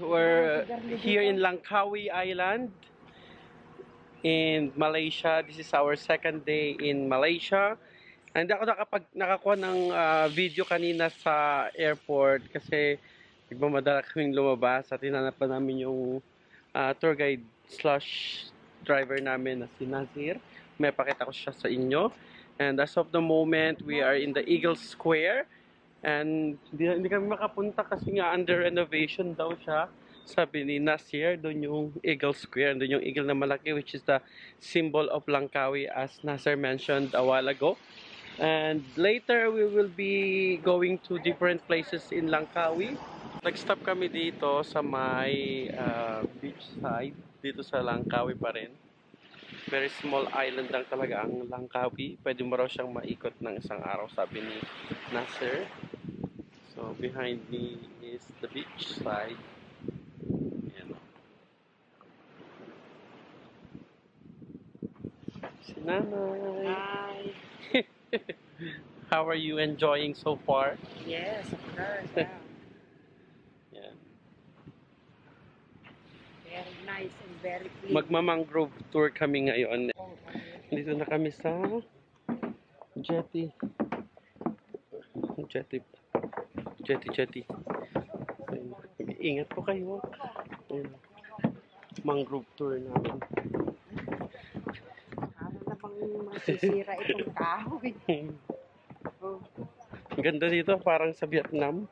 we're here in Langkawi Island in Malaysia. This is our second day in Malaysia. And ako nakakuha ng video kanina sa airport kasi nagmamadala kaming lumabas at hinanap pa namin yung tour guide slash driver namin na si Nazir. May pakita ko siya sa inyo. And as of the moment, we are in the Eagle Square. And hindi kami makapunta kasi nga under renovation daw siya. Sabi ni Nasir, doon yung Eagle Square, doon yung eagle na malaki, which is the symbol of Langkawi, as Nasir mentioned a while ago. And later, we will be going to different places in Langkawi. Nag-stop kami dito sa may beach side, dito sa Langkawi pa rin. Very small island lang talaga ang Langkawi. Pwede mo raw siyang maikot ng isang araw, sabi ni Nasir. So, behind me is the beach side. Ayan. Si Nanay. Hi. How are you enjoying so far? Yes, of course. Yeah. Yeah. Very nice and very clean. Magma-mangrove tour kami ngayon. Dito na kami sa jetty. Jetty. Ingat po kayo. Mangrove tour namin. Ano na bang masisira itong kahoy? Oh. Ang ganda dito, parang sa Vietnam.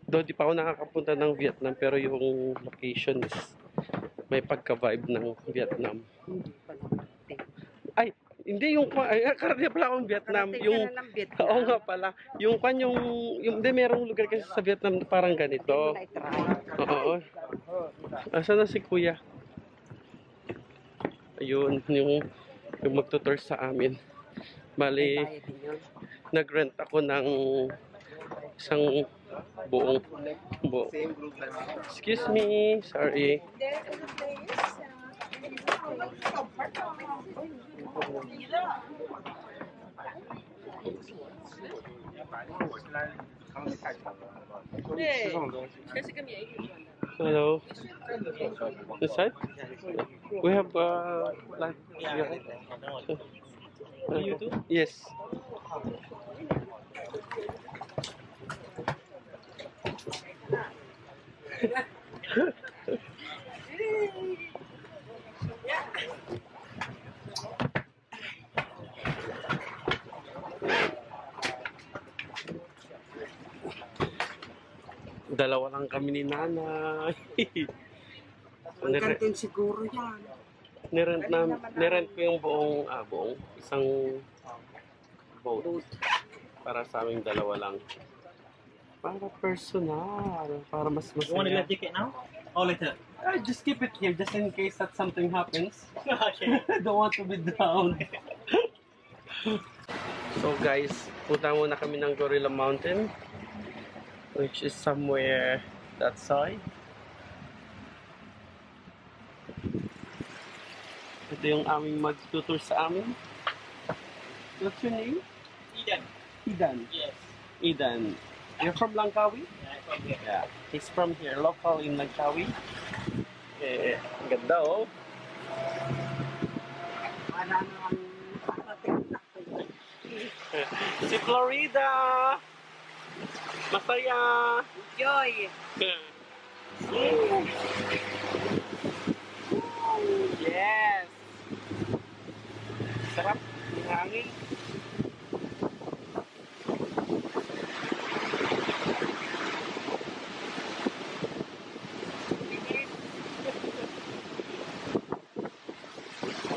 Doon di pa ako nakakapunta ng Vietnam, pero yung location is may pagka-vibe ng Vietnam. Hindi pa naman. Ay, hindi yung karate pala akong Vietnam. Yung Vietnam. oo nga pala. Yung hindi merong lugar kasi sa Vietnam na parang ganito. Oo. Asan na si Kuya? Ayun, yung magtutour sa amin. Bali, nag-rent ako ng isang buong. Excuse me, sorry. Hello. This side? We have like you too? Yes. Dalawa lang kami ni Nanay. Ang gantin siguro yan. Nirent ko yung buong isang boat. Para sa aming dalawa lang. Para personal. Para mas masaya. You want to get ticket now? Or later? Just keep it here just in case that something happens. Okay. Don't want to be down. So guys, punta muna kami ng Gorilla Mountain, which is somewhere that side. Ito yung aming mag-tutor sa amin. What's your name? Eden. Idan. Yes. Idan. You're from Langkawi? Yeah, from here. Yeah. He's from here, local in Langkawi. Ang ganda oh. Wala naman parating na. Si Florida! Masaya! Enjoy! Yes! Sarap! Yung hangin.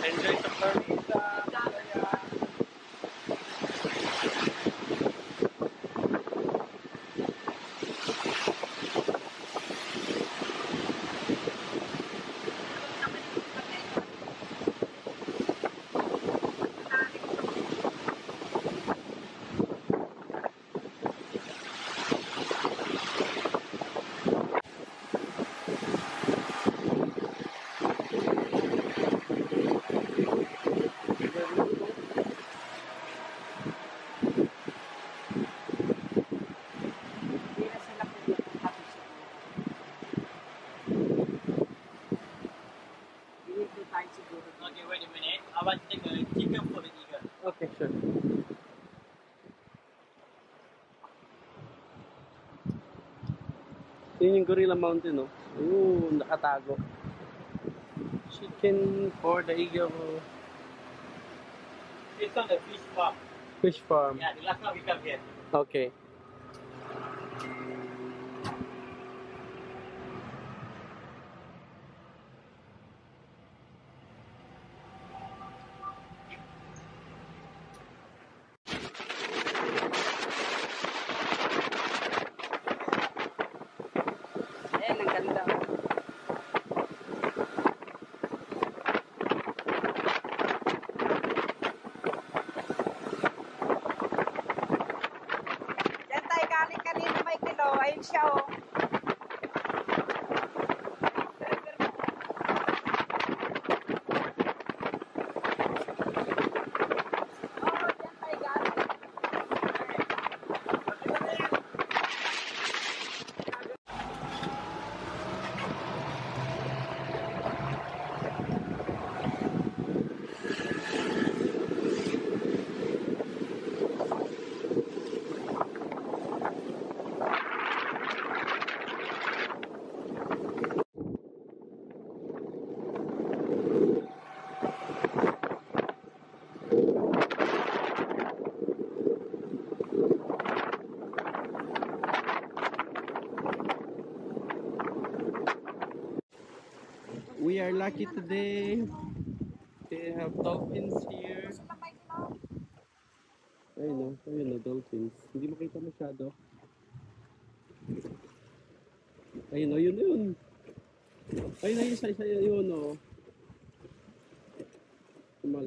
Enjoy sa Florida! Masaya! wait a minute. I want to take a chicken for the eagle. Okay, sure. Yun yung Gorilla Mountain, no? Ooh, nakatago. Chicken for the eagle. This on the fish farm. Fish farm. Yeah, the last time we come here. Okay. Ayan, ang ganda. Diyan tayo galing kanina may kilo. Ayun siya, oh. Oh, diyan tayo galing. We are lucky today. They have dolphins here. Ayun o, dolphins. Hindi makita masyado. Ayun o, yun. Ayun, isa yun o.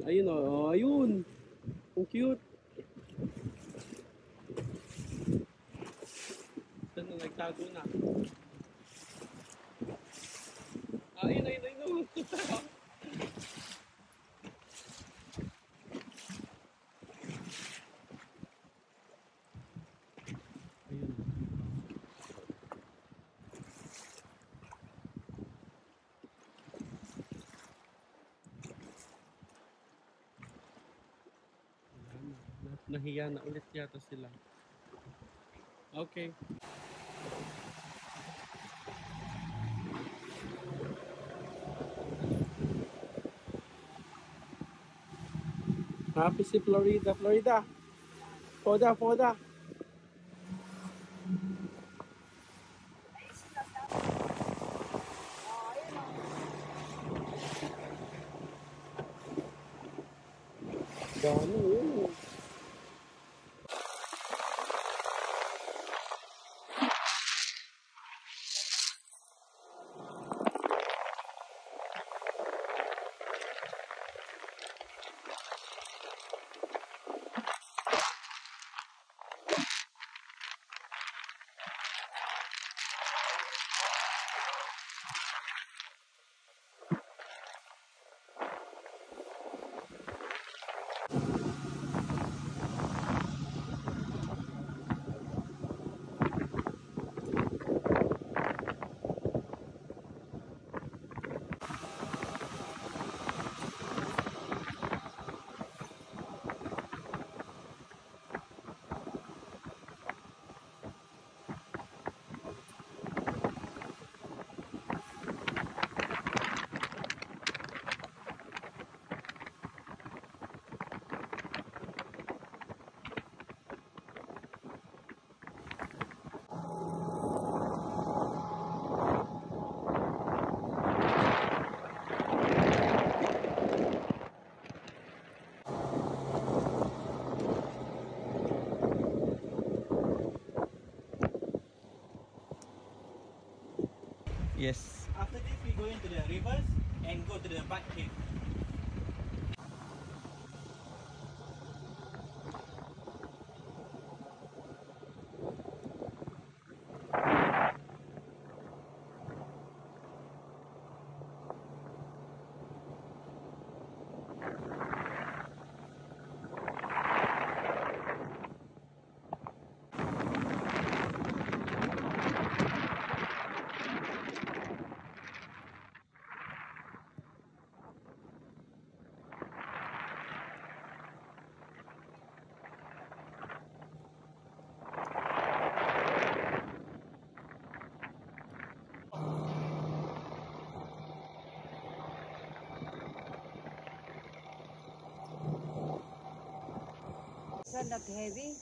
Ayun o, ayun. Ang cute. Ito na, nagtago na. Ayun. Nahiya na ulit yata sila. Okay. Happy si Florida. Foda. Dami yun. Yes. After this, we go into the rivers and go to the Bat Cave. are not heavy.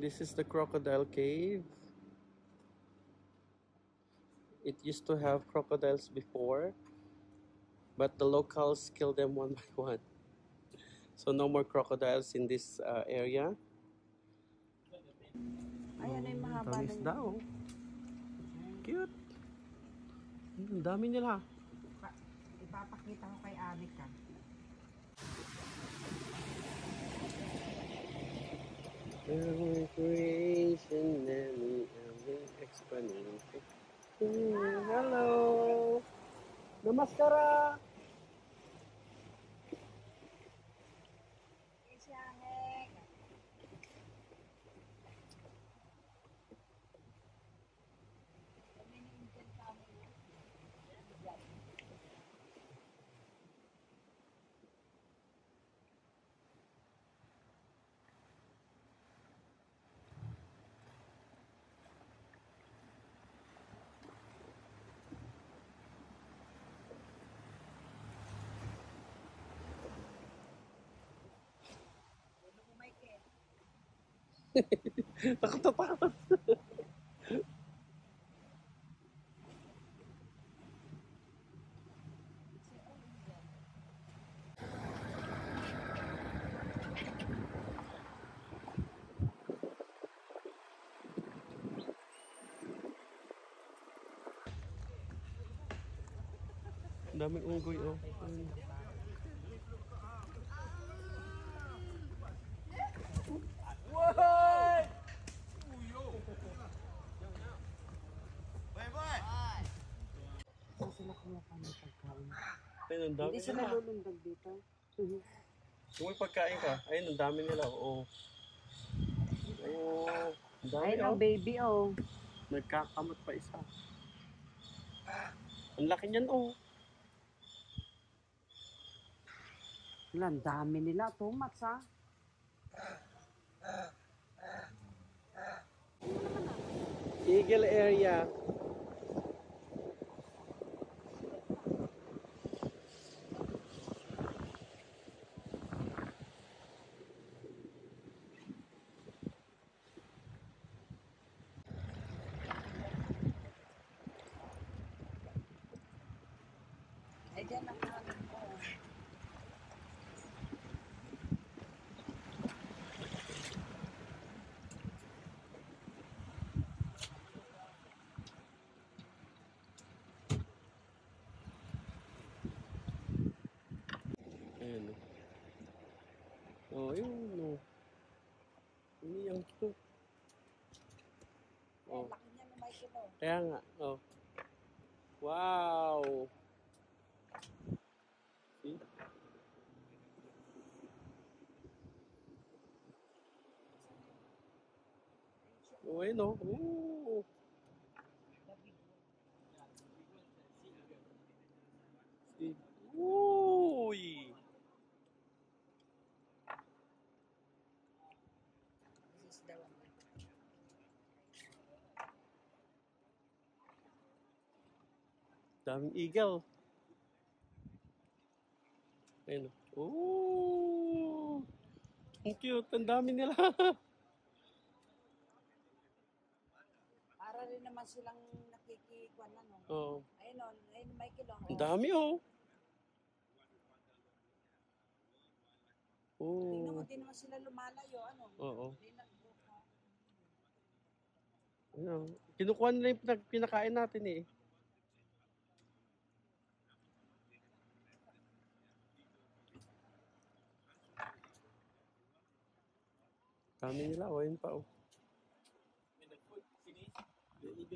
This is the crocodile cave. It used to have crocodiles before, but the locals killed them one by one. So no more crocodiles in this area. Ayan ay mahaba na Tamis yun. daw. Cute. Ang dami nila. Ipapakita ko kay Anika. Every creation, every explanation. Hello. Namaskara. Takot. Daming unggoy, oh. Saan sila kumuha ng pagkain? Ayun, ang dami Hindi sila nila. lulundag dito. Kung may pagkain ka, ayun, ang dami nila, oh. Oh, ang dami, Ayun oh. ang baby, oh. Nagkakamot pa isa. Ang laki niyan, oh. Wala, ang dami nila. Too much, ha? Eagle area. Ay, dyan ang kanin ko. Ayan, oh. Oh, yun, oh. Hindi ang cute. Oh. Laki niya na Michael, oh. Kaya nga, oh. Wow! See? Oh, ayun, oh. Ooh. See? Uy! This is the one. Daming eagle. Ayun. Oh! Ang cute. Ang dami nila. Para rin naman silang nakikikuan ano. Oh. Ayun o, ayun Michael o. Ang dami oh. Tingnan mo, Oh. di naman sila lumalayo, ano. Oo. Di na, Ayun. Kinukuha nila yung pinakain natin eh. Dami nila. Oh, ayun pa oh. When the food finish, you eat